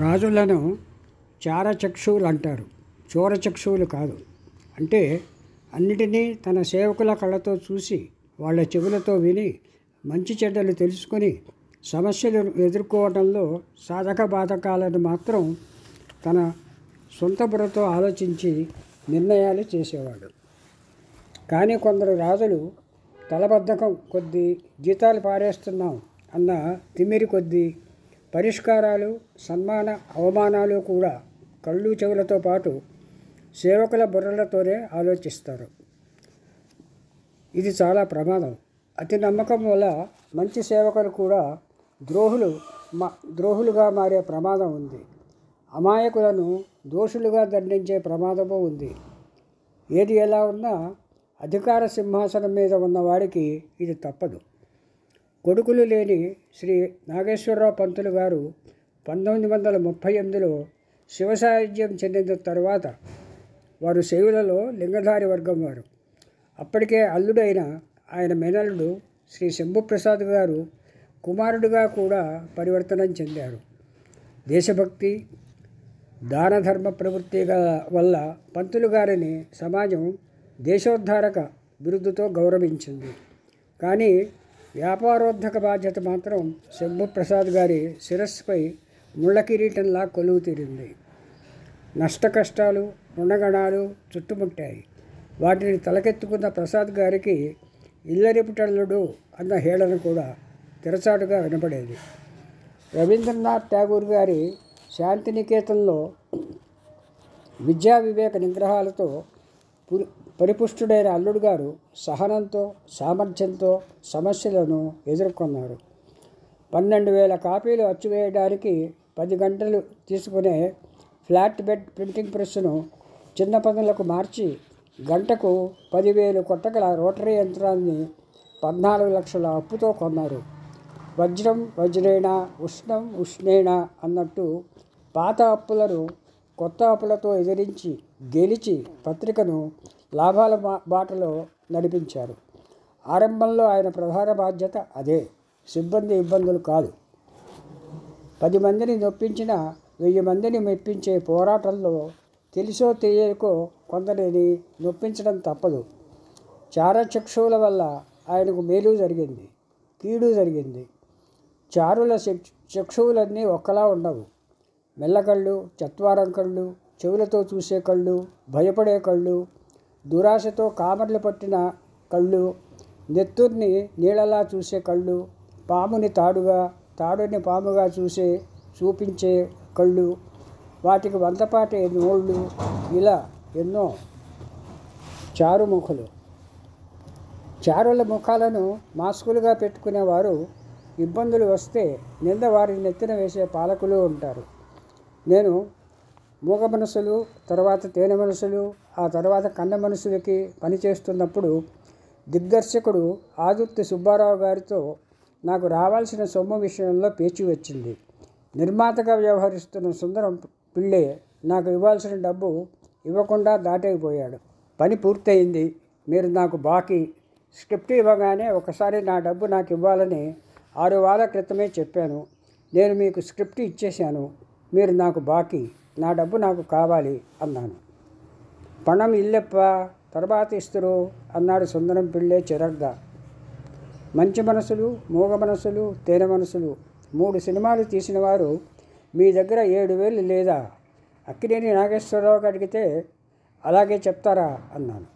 రాజులను చారచక్షువులు అంటారు. చోరచక్షువులు కాదు. అంటే అన్నిటినీ తన సేవకుల కళ్ళతో చూసి వాళ్ళ చెవులతో విని మంచి చెడ్డలు తెలుసుకొని సమస్యలు ఎదుర్కోవడంలో సాధక బాధకాలను మాత్రం తన సొంత బుర్రతో ఆలోచించి నిర్ణయాలు చేసేవాడు. కానీ కొందరు రాజులు తలబద్ధకం కొద్దీ జీతాలు పారేస్తున్నాం అన్న తిమ్మిరి కొద్దీ పరిష్కారాలు, సన్మాన అవమానాలు కూడా కళ్ళు చెవులతో పాటు సేవకుల బుర్రలతోనే ఆలోచిస్తారు. ఇది చాలా ప్రమాదం. అతి నమ్మకం వల్ల మంచి సేవకులు కూడా ద్రోహులుగా మారే ప్రమాదం ఉంది. అమాయకులను దోషులుగా దండించే ప్రమాదము ఉంది. ఏది ఎలా ఉన్నా అధికార సింహాసనం మీద ఉన్నవాడికి ఇది తప్పదు. కొడుకులు లేని శ్రీ నాగేశ్వరరావు పంతులు గారు 1938లో శివసాయుధ్యం చెందిన తరువాత వారు శైవులలో లింగధారి వర్గం వారు. అప్పటికే అల్లుడైన ఆయన మేనల్లుడు శ్రీ శంభుప్రసాద్ గారు కుమారుడిగా కూడా పరివర్తనం చెందారు. దేశభక్తి, దాన ధర్మ ప్రవృత్తి వల్ల పంతులు గారిని సమాజం దేశోద్ధారక బిరుదుతో గౌరవించింది. కానీ వ్యాపారోద్ధక బాధ్యత మాత్రం శంభుప్రసాద్ గారి శిరస్సుపై ముళ్ళ కిరీటంలా కొలువు తీరింది. నష్ట కష్టాలు, రుణగణాలు చుట్టుముట్టాయి. వాటిని తలకెత్తుకున్న ప్రసాద్ గారికి ఇల్లరిపుటల్లుడు అన్న హేళన కూడా తెరచాటుగా వినపడేది. రవీంద్రనాథ్ ఠాగూర్ గారి శాంతినికేతన్లో విద్యా వివేక నిగ్రహాలతో పరిపుష్టుడైన అల్లుడు గారు సహనంతో, సామర్థ్యంతో సమస్యలను ఎదుర్కొన్నారు. 12,000 కాపీలు అచ్చువేయడానికి 10 గంటలు తీసుకునే ఫ్లాట్ బెడ్ ప్రింటింగ్ ప్రెస్సును చిన్న పనులకు మార్చి గంటకు 10,000 కొట్టగల రోటరీ యంత్రాన్ని 14 లక్షల అప్పుతో కొన్నారు. వజ్రం వజ్రేణ, ఉష్ణం ఉష్ణేణ అన్నట్టు పాత అప్పులను కొత్త అప్పులతో ఎదిరించి గెలిచి పత్రికను లాభాల బాటలో నడిపించారు. ఆరంభంలో ఆయన ప్రధాన బాధ్యత అదే. సిబ్బంది ఇబ్బందులు కాదు. 10 మందిని నొప్పించిన 1000 మందిని మెప్పించే పోరాటంలో తెలిసో తెలియకో కొందరిని నొప్పించడం తప్పదు. చారచక్షువుల వల్ల ఆయనకు మేలు జరిగింది, కీడు జరిగింది. చారుల చక్షువులన్నీ ఒక్కలా ఉండవు. మెల్లకళ్ళు, చత్వారం కళ్ళు, చెవులతో చూసే కళ్ళు, భయపడే కళ్ళు, దురాశతో కామర్లు పట్టిన కళ్ళు, నెత్తుర్ని నీళ్ళలా చూసే కళ్ళు, పాముని తాడుగా, తాడుని పాముగా చూపించే కళ్ళు, వాటికి వంతపాటే నోళ్ళు, ఇలా ఎన్నో చారుముఖులు. చారుల ముఖాలను మాస్కులుగా పెట్టుకునేవారు. ఇబ్బందులు వస్తే నింద వారి నెత్తిన వేసే పాలకులు ఉంటారు. నేను మూగ మనసులు, తర్వాత తేనె మనసులు, ఆ తర్వాత కన్న మనసులకి పనిచేస్తున్నప్పుడు దిగ్దర్శకుడు ఆదుర్తి సుబ్బారావు గారితో నాకు రావాల్సిన సొమ్ము విషయంలో పేచీ వచ్చింది. నిర్మాతగా వ్యవహరిస్తున్న సుందరం పిళ్ళే నాకు ఇవ్వాల్సిన డబ్బు ఇవ్వకుండా దాటైపోయాడు. పని పూర్తయింది, మీరు నాకు బాకీ. స్క్రిప్ట్ ఇవ్వగానే ఒకసారి నా డబ్బు నాకు ఇవ్వాలని 6 వారాల క్రితమే చెప్పాను. నేను మీకు స్క్రిప్ట్ ఇచ్చేశాను, మీరు నాకు బాకీ, నా డబ్బు నాకు కావాలి అన్నాను. పణం ఇల్లెప్ప, తర్వాత ఇస్తురు అన్నాడు సుందరం పిళ్ళే చిరగ్గా. మంచి మనసులు, మూగ మనసులు, తేనె మనసులు 3 సినిమాలు తీసిన వారు మీ దగ్గర 7,000 లేదా? అక్కినేని నాగేశ్వరరావుకి అడిగితే అలాగే చెప్తారా అన్నాను.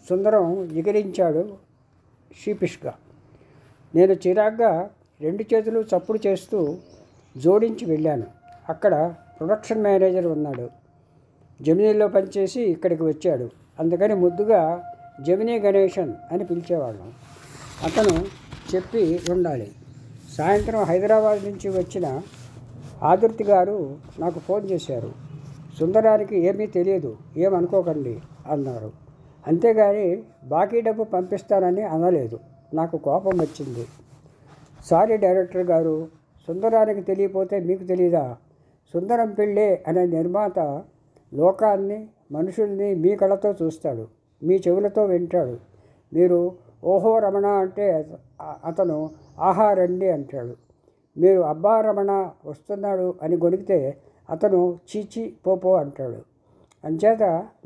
సుందరం ఎగిరించాడు షీపిష్గా. నేను చిరాగ్గా 2 చేతులు చప్పుడు చేస్తూ జోడించి వెళ్ళాను. అక్కడ ప్రొడక్షన్ మేనేజర్ ఉన్నాడు. జెమినీలో పనిచేసి ఇక్కడికి వచ్చాడు. అందుకని ముద్దుగా జెమినీ గణేశన్ అని పిలిచేవాళ్ళం. అతను చెప్పి ఉండాలి. సాయంత్రం హైదరాబాద్ నుంచి వచ్చిన ఆదుర్తి గారు నాకు ఫోన్ చేశారు. సుందరానికి ఏమీ తెలియదు, ఏమనుకోకండి అన్నారు. అంతేగాని బాకీ డబ్బు పంపిస్తానని అనలేదు. నాకు కోపం వచ్చింది. సారీ డైరెక్టర్ గారు, సుందరానికి తెలియపోతే మీకు తెలీదా? సుందరం పిళ్ళే అనే నిర్మాత లోకాన్ని, మనుషుల్ని మీ కళ్ళతో చూస్తాడు, మీ చెవులతో వింటాడు. మీరు ఓహో రమణ అంటే అతను ఆహా రండి అంటాడు. మీరు అబ్బా రమణ వస్తున్నాడు అని గొణిగితే అతను చీచి పోపో అంటాడు. అంచేత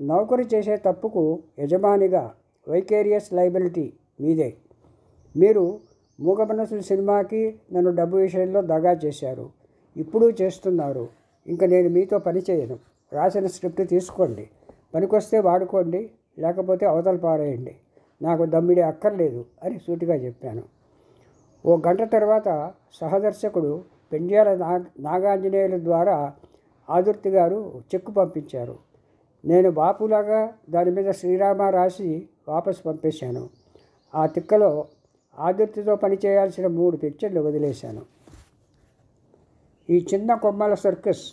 నౌకరు చేసే తప్పుకు యజమానిగా వైకేరియస్ లైబిలిటీ మీదే. మీరు మూగ మనసుల సినిమాకి నన్ను డబ్బు విషయంలో దగా చేశారు, ఇప్పుడు చేస్తున్నారు. ఇంకా నేను మీతో పని చేయను. రాసిన స్క్రిప్ట్ తీసుకోండి, పనికొస్తే వాడుకోండి, లేకపోతే అవతల పారేయండి. నాకు దమ్మిడి అక్కర్లేదు అని సూటిగా చెప్పాను. ఓ గంట తర్వాత సహదర్శకుడు పెండ్యాల నాగాంజనేయుల ద్వారా ఆదుర్తి గారు చెక్కు పంపించారు. నేను బాపులాగా దాని మీద శ్రీరామ రాసి వాపసు పంపేశాను. ఆ తిక్కలో ఆదుర్తితో పనిచేయాల్సిన 3 పిక్చర్లు వదిలేశాను. ఈ చిన్న కొమ్మల సర్కస్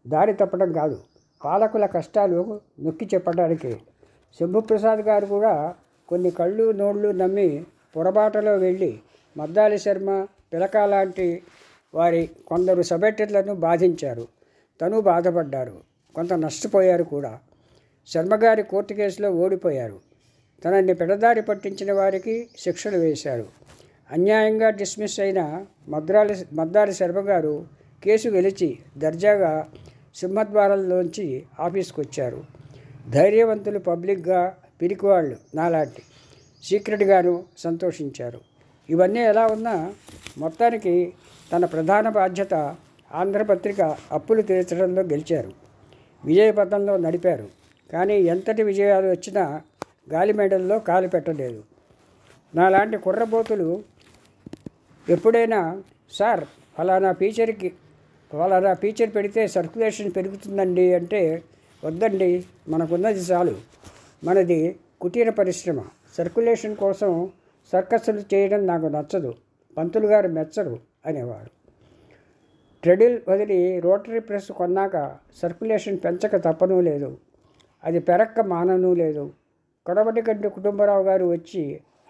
దారి తప్పడం కాదు, పాలకుల కష్టాలు నొక్కి చెప్పడానికి. శంభుప్రసాద్ గారు కూడా కొన్ని కళ్ళు నోళ్ళు నమ్మి పొరబాటలో వెళ్ళి మద్దాలి శర్మ, పిలక లాంటి వారి కొందరు సబెటర్లను బాధించారు. తను బాధపడ్డారు, కొంత నష్టపోయారు కూడా. శర్మగారి కోర్టు కేసులో ఓడిపోయారు. తనని పెడదారి పట్టించిన వారికి శిక్షలు వేశారు. అన్యాయంగా డిస్మిస్ అయిన మద్దాలి శర్మగారు కేసు గెలిచి దర్జాగా సింహద్వారంలోంచి ఆఫీస్కి వచ్చారు. ధైర్యవంతులు పబ్లిక్గా, పిరికివాళ్ళు నాలాంటి సీక్రెట్గాను సంతోషించారు. ఇవన్నీ ఎలా ఉన్నా మొత్తానికి తన ప్రధాన బాధ్యత ఆంధ్రపత్రిక అప్పులు తీర్చడంలో గెలిచారు. విజయపథంలో నడిపారు. కానీ ఎంతటి విజయాలు వచ్చినా గాలిమేడల్లో కాలు పెట్టలేదు. నాలాంటి కుర్రబోతులు ఎప్పుడైనా సార్ ఫలానా ఫీచర్ పెడితే సర్క్యులేషన్ పెరుగుతుందండి అంటే, వద్దండి, మనకున్నది చాలు, మనది కుటీర పరిశ్రమ, సర్క్యులేషన్ కోసం సర్కస్సులు చేయడం నాకు నచ్చదు, పంతులు గారు మెచ్చరు అనేవారు. ట్రెడిల్ వదిలి రోటరీ ప్రెస్ కొన్నాక సర్క్యులేషన్ పెంచక తప్పనూ లేదు, అది పెరక్క మాననూ లేదు. కొడవటిగంటి కుటుంబరావు గారు వచ్చి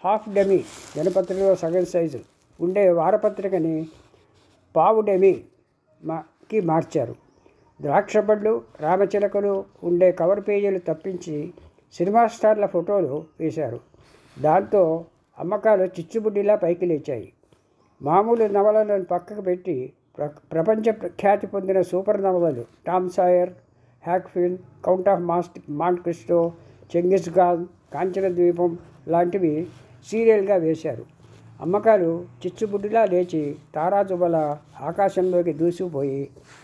హాఫ్ డెమీ దినపత్రికలో సగం సైజు ఉండే వారపత్రికని పావు డెమీకి మార్చారు. ద్రాక్షపళ్ళు, రామచిలకలు ఉండే కవర్ పేజీలు తప్పించి సినిమా స్టార్ల ఫోటోలు వేశారు. దాంతో అమ్మకాలు చిచ్చుబుడ్డిలా పైకి లేచాయి. మామూలు నవలలను పక్కకు పెట్టి ప్రపంచ ప్రఖ్యాతి పొందిన సూపర్ నవలలు Tom Sawyer, Huck Finn, count of Monte Cristo, Genghis Khan, కాంచన ద్వీపం లాంటివి సీరియల్గా వేశారు. అమ్మకాలు చిచ్చుబుడ్డిలా లేచి తారాజుబల ఆకాశంలోకి దూసుకుపోయి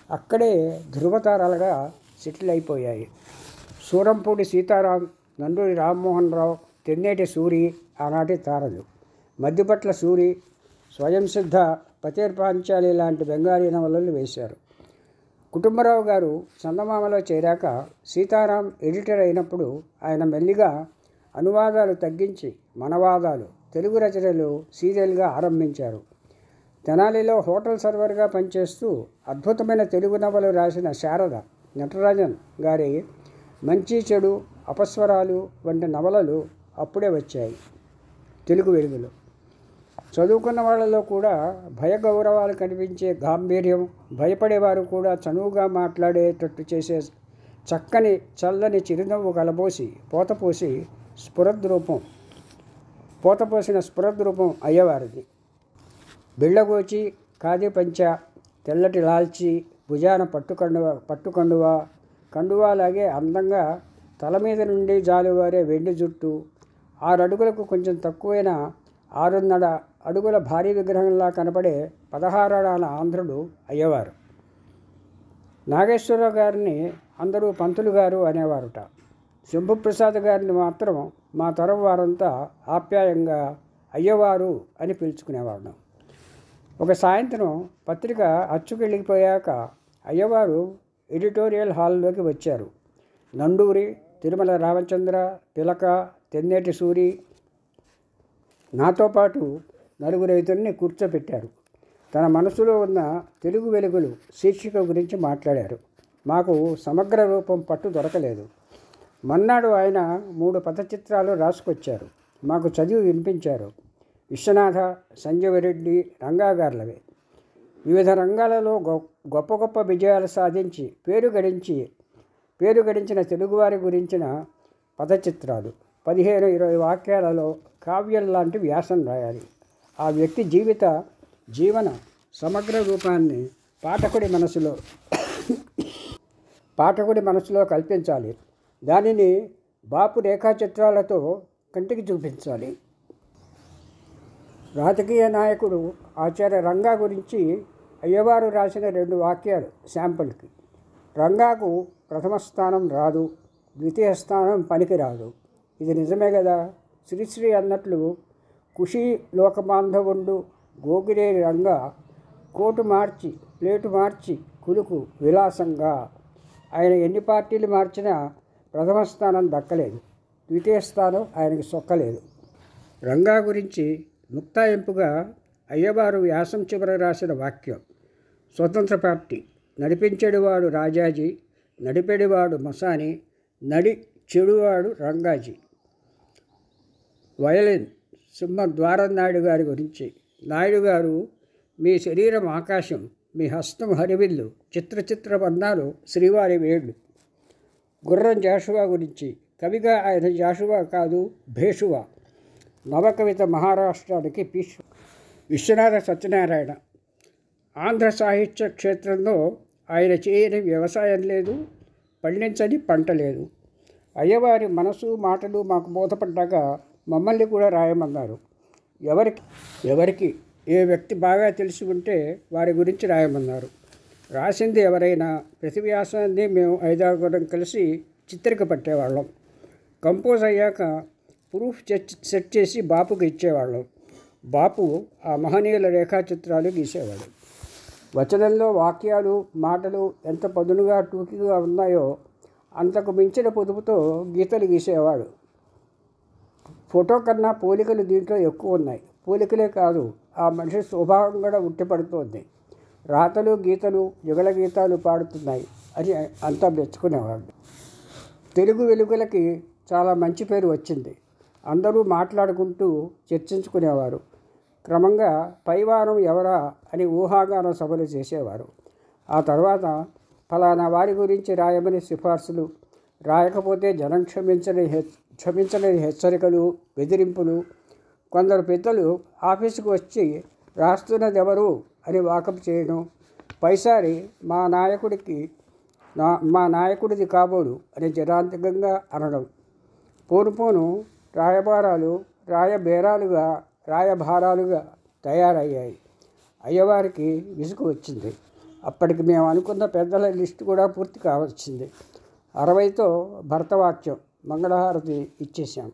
అక్కడే ధృవతారాలుగా సెటిల్ అయిపోయాయి. సూరంపూడి సీతారాం, నండూరి రామ్మోహన్ రావు, తెన్నేటి సూరి ఆనాటి తారలు. మద్దిపట్ల సూరి, స్వయం సిద్ధ, పతేర్ పాంచాలి లాంటి బెంగాలీ నవలలు వేశారు. కుటుంబరావు గారు చందమామలో చేరాక సీతారాం ఎడిటర్ అయినప్పుడు ఆయన మెల్లిగా అనువాదాలు తగ్గించి మనవాదాలు, తెలుగు రచనలు సీరియల్గా ఆరంభించారు. తెనాలిలో హోటల్ సర్వర్గా పనిచేస్తూ అద్భుతమైన తెలుగు నవలు రాసిన శారద నటరాజన్ గారి మంచి చెడు, అపస్వరాలు వంటి నవలలు అప్పుడే వచ్చాయి తెలుగు వెలుగులో. చదువుకున్న వాళ్ళలో కూడా భయగౌరవాలు కనిపించే గాంభీర్యం, భయపడేవారు కూడా చనువుగా మాట్లాడేటట్టు చేసే చక్కని చల్లని చిరునవ్వు కలబోసి పోతపోసిన స్ఫురద్రూపం అయ్యవారిది. బిళ్ళగోచి, ఖాదీ పంచ, తెల్లటి లాల్చి, భుజాన కండువాలాగే అందంగా తల మీద నుండి జాలువారే వెండి జుట్టు, 6 అడుగులకు కొంచెం తక్కువైన 6.5 అడుగుల భారీ విగ్రహంలా కనపడే 16 అడాల ఆంధ్రుడు అయ్యవారు. నాగేశ్వరరావు గారిని అందరూ పంతులు గారు అనేవారుట. శంభుప్రసాద్ గారిని మాత్రం మా తరం వారంతా ఆప్యాయంగా అయ్యవారు అని పిలుచుకునేవాళ్ళం. ఒక సాయంత్రం పత్రిక అచ్చుకెళ్ళిపోయాక అయ్యవారు ఎడిటోరియల్ హాల్లోకి వచ్చారు. నండూరి, తిరుమల రామచంద్ర, పిలక, తెన్నేటి సూరి, నాతో పాటు 4 రైతుల్ని కూర్చోపెట్టారు. తన మనసులో ఉన్న తెలుగు వెలుగులు శీర్షిక గురించి మాట్లాడారు. మాకు సమగ్ర రూపం పట్టు దొరకలేదు. మన్నాడు ఆయన 3 పథచిత్రాలు రాసుకొచ్చారు. మాకు చదివి వినిపించారు. విశ్వనాథ, సంజీవరెడ్డి, రంగాగార్లవే. వివిధ రంగాలలో గొప్ప గొప్ప విజయాలు సాధించి పేరు గడించిన తెలుగువారి గురించిన పథచిత్రాలు. 15-20 వాక్యాలలో కావ్యం లాంటి వ్యాసం రాయాలి. ఆ వ్యక్తి జీవన సమగ్ర రూపాన్ని పాఠకుడి మనసులో పాఠకుడి మనసులో కల్పించాలి. దానిని బాపు రేఖాచిత్రాలతో కంటికి చూపించాలి. రాజకీయ నాయకుడు ఆచార్య రంగా గురించి అయ్యవారు రాసిన 2 వాక్యాలు శాంపుల్కి. రంగాకు ప్రథమ స్థానం రాదు, ద్వితీయ స్థానం పనికిరాదు. ఇది నిజమే కదా. శ్రీశ్రీ అన్నట్లు ఖుషీ లోకబాంధవుండు గోగిరేరి రంగా కోటు మార్చి ప్లేటు మార్చి కులుకు విలాసంగా. ఆయన ఎన్ని పార్టీలు మార్చినా ప్రథమ స్థానం దక్కలేదు, ద్వితీయ స్థానం ఆయనకి సొక్కలేదు. రంగా గురించి ముక్తాయింపుగా అయ్యవారు వ్యాసం చివర రాసిన వాక్యం: స్వతంత్ర పార్టీ నడిపించేడువాడు రాజాజీ, నడిపెడివాడు మసాని, నడి చెడువాడు రంగాజీ. వయలిన్ సింహద్వారం నాయుడు గారి గురించి: నాయుడు గారు, మీ శరీరం ఆకాశం, మీ హస్తం హరివిల్లు, చిత్ర వర్ణాలు శ్రీవారి వేళ్ళు. గుర్రం జాషువా గురించి: కవిగా ఆయన జాషువా కాదు, భేషువా. నవకవిత మహారాష్ట్రానికి విశ్వనాథ సత్యనారాయణ. ఆంధ్ర సాహిత్య క్షేత్రంలో ఆయన చేయని వ్యవసాయం లేదు, పండించని పంట లేదు. అయ్యవారి మనసు మాటలు మాకు బోధపడ్డాక మమ్మల్ని కూడా రాయమన్నారు. ఎవరికి ఏ వ్యక్తి బాగా తెలిసి ఉంటే వారి గురించి రాయమన్నారు. రాసింది ఎవరైనా ప్రతి వ్యాసాన్ని మేము 5-6 కలిసి చిత్రిక పట్టేవాళ్ళం. కంపోజ్ అయ్యాక ప్రూఫ్ సెట్ చేసి బాపుకి ఇచ్చేవాళ్ళం. బాపు ఆ మహనీయుల రేఖాచిత్రాలు గీసేవాడు. వచనంలో వాక్యాలు మాటలు ఎంత పదునుగా టూకీగా ఉన్నాయో అంతకు మించిన పొదుపుతో గీతలు గీసేవాడు. ఫోటో కన్నా పోలికలు దీంట్లో ఎక్కువ ఉన్నాయి. పోలికలే కాదు, ఆ మనిషి స్వభావం కూడా ఉట్టిపడుతోంది. రాతలు గీతలు యుగల గీతాలు పాడుతున్నాయి అని అంతా మెచ్చుకునేవాడు. తెలుగు వెలుగులకి చాలా మంచి పేరు వచ్చింది. అందరూ మాట్లాడుకుంటూ చర్చించుకునేవారు. క్రమంగా పైవారం ఎవరా అని ఊహాగాన సభలు చేసేవారు. ఆ తర్వాత ఫలానా వారి గురించి రాయమని సిఫార్సులు, రాయకపోతే జనం క్షమించలేని హెచ్చరికలు, బెదిరింపులు. కొందరు పెద్దలు ఆఫీసుకు వచ్చి రాస్తున్నది ఎవరు అని వాకప్ చేయడం. పైసారి మా నాయకుడిది కాబోలు అని జనాంతికంగా అనడం. పోను రాయబారాలు రాయభారాలుగా తయారయ్యాయి. అయ్యవారికి విసుగు వచ్చింది. అప్పటికి మేము అనుకున్న పెద్దల లిస్టు కూడా పూర్తి కావచ్చింది. 60తో భరతవాక్యం మంగళహారతి ఇచ్చేసాం.